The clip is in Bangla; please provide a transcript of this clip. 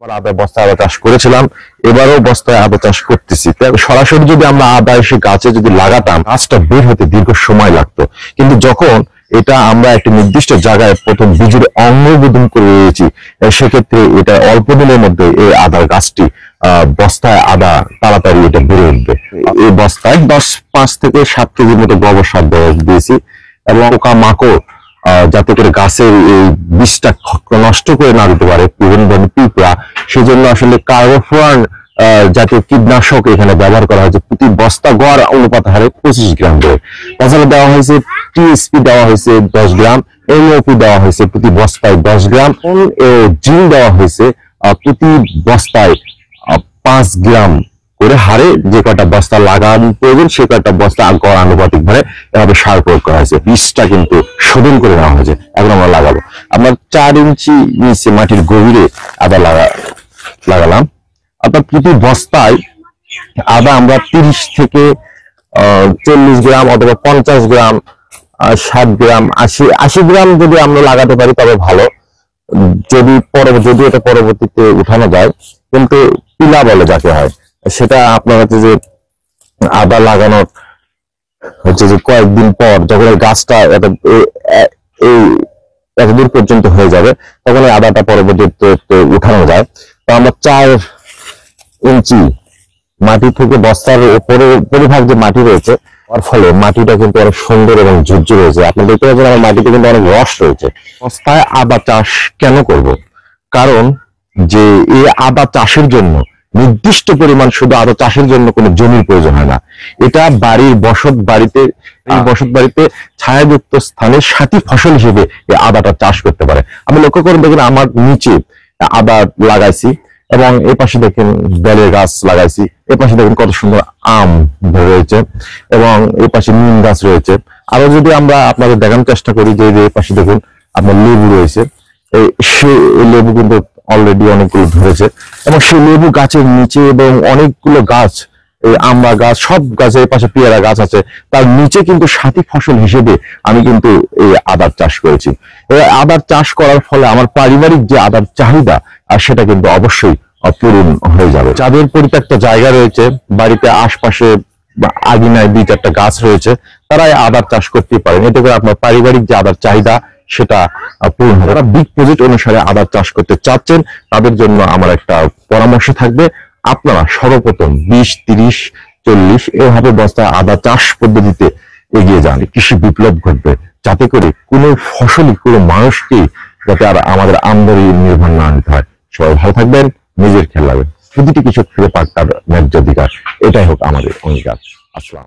আদা বস্তায় আদা চাষ করেছিলাম, এবারও বস্তায় আদা চাষ করতেছি। সরাসরি যদি আমরা আদা এসে গাছে যদি লাগাতাম, গাছটা বের হতে দীর্ঘ সময় লাগতো। কিন্তু যখন এটা আমরা একটা নির্দিষ্ট জায়গায় প্রথম বীজের অঙ্গবোধন করে দিয়েছি, সেক্ষেত্রে এটা অল্প দিনের মধ্যে এই আদার গাছটি বস্তায় আদা তাড়াতাড়ি এটা বেড়ে উঠবে। এই বস্তায় 5 থেকে 7 কেজির মতো গোবর সার দিয়েছি এবং পোকা মাকড় যাতে করে গাছের এই বীজটা নষ্ট করে না দিতে পারে, বিভিন্ন ধরনের পিঁপড়া, সেজন্য আসলে কার্বোফোরান জাতীয় কীটনাশক এখানে ব্যবহার করা হয়েছে। প্রতি বস্তা গড় অনুপাত হারে 25 গ্রাম করে। তাছাড়া দেওয়া হয়েছে টিএসপি দেওয়া হয়েছে 10 গ্রাম, এমওপি দেওয়া হয়েছে প্রতি বস্তায় 10 গ্রাম, জিন দেওয়া হয়েছে প্রতি বস্তায় 5 গ্রাম করে হারে। যে কটা বস্তা লাগানো প্রয়োজন সে কটা বস্তা গড় আনুপাতিক ভাবে এভাবে সার প্রয়োগ করা হয়েছে। বীজটা কিন্তু শোধন করে নেওয়া হয়েছে। এখন আমরা লাগাবো। আমরা 4 ইঞ্চি নিচে মাটির গভীরে আদা লাগালাম। অর্থাৎ প্রতি বস্তায় আদা আমরা 30 থেকে 40 গ্রাম অথবা 50 গ্রাম, 60 গ্রাম, 80 গ্রাম যদি আমরা লাগাতে পারি তবে ভালো। যদি এটা পরবর্তীতে উঠানো যায়, কিন্তু পিলা বলে যাকে হয়, সেটা আপনার হচ্ছে যে আদা লাগানোর হচ্ছে যে কয়েকদিন পর যখন গাছটা এতদূর পর্যন্ত হয়ে যাবে, তখন এই আদাটা পরবর্তীতে উঠানো যায়। তো আমরা 4 ইঞ্চি মাটি থেকে বস্তার উপরিভাগ যে মাটি রয়েছে, তার ফলে মাটিটা কিন্তু অনেক সুন্দর এবং ঝুরঝুরে রয়েছে। আপনি দেখতে পাচ্ছেন আমার মাটিতে কিন্তু অনেক রস রয়েছে। বস্তায় আদা চাষ কেন করব? কারণ যে এই আদা চাষের জন্য নির্দিষ্ট পরিমাণ শুধু আদা চাষের জন্য কোনো জমির প্রয়োজন হয় না। এটা বসত বাড়িতে ছায়াযুক্ত স্থানে সাথী ফসল হিসেবে এই আদাটা চাষ করতে পারে। আমি লক্ষ্য করে দেখেন আমার নিচে আদা লাগাইছি এবং এ পাশে দেখেন বেলের গাছ লাগাইছি, এ পাশে দেখেন কত সুন্দর আম রয়েছে এবং এ পাশে নিম গাছ রয়েছে। আরো যদি আমরা আপনাদের দেখানোর চেষ্টা করি যে এ পাশে দেখুন আপনার লেবু রয়েছে, সেই লেবু কিন্তু অলরেডি অনেকগুলো ধরেছে এবং সেই লেবু গাছের নিচে এবং অনেকগুলো গাছ, এই আমড়া গাছ, সব গাছের পাশে পেয়ারা গাছ আছে, তার নিচে কিন্তু সাথী ফসল হিসেবে আমি কিন্তু এই আদার চাষ করেছি। এই আদার চাষ করার ফলে আমার পারিবারিক যে আদার চাহিদা আর সেটা কিন্তু অবশ্যই পূরণ হয়ে যাবে। যাদের পরিত্যক্ত জায়গা রয়েছে, বাড়িতে আশপাশে আগিনায় 2-4টা গাছ রয়েছে, তারা আদার চাষ করতেই পারেন। এতে করে আপনার পারিবারিক যে আদার চাহিদা সেটা পূরণ হবে। যারা বিগ প্রজেক্ট অনুসারে আদার চাষ করতে চাচ্ছেন, তাদের জন্য আমার একটা পরামর্শ থাকবে, আপনারা সর্বপ্রথম 20, 30, 40 এভাবে বস্তায় আদা চাষ পদ্ধতিতে এগিয়ে যান। কৃষি বিপ্লব ঘটবে, যাতে করে কোনো ফসলই কোনো মানুষকে যাতে আর আমাদের আমদানি নির্ভর না নিতে হয়। সবাই ভালো থাকবেন, নিজের খেয়াল রাখবেন। প্রতিটি কৃষক ফিরে পাক তার ন্যায্য অধিকার, এটাই হোক আমাদের অঙ্গীকার। আসসালাম।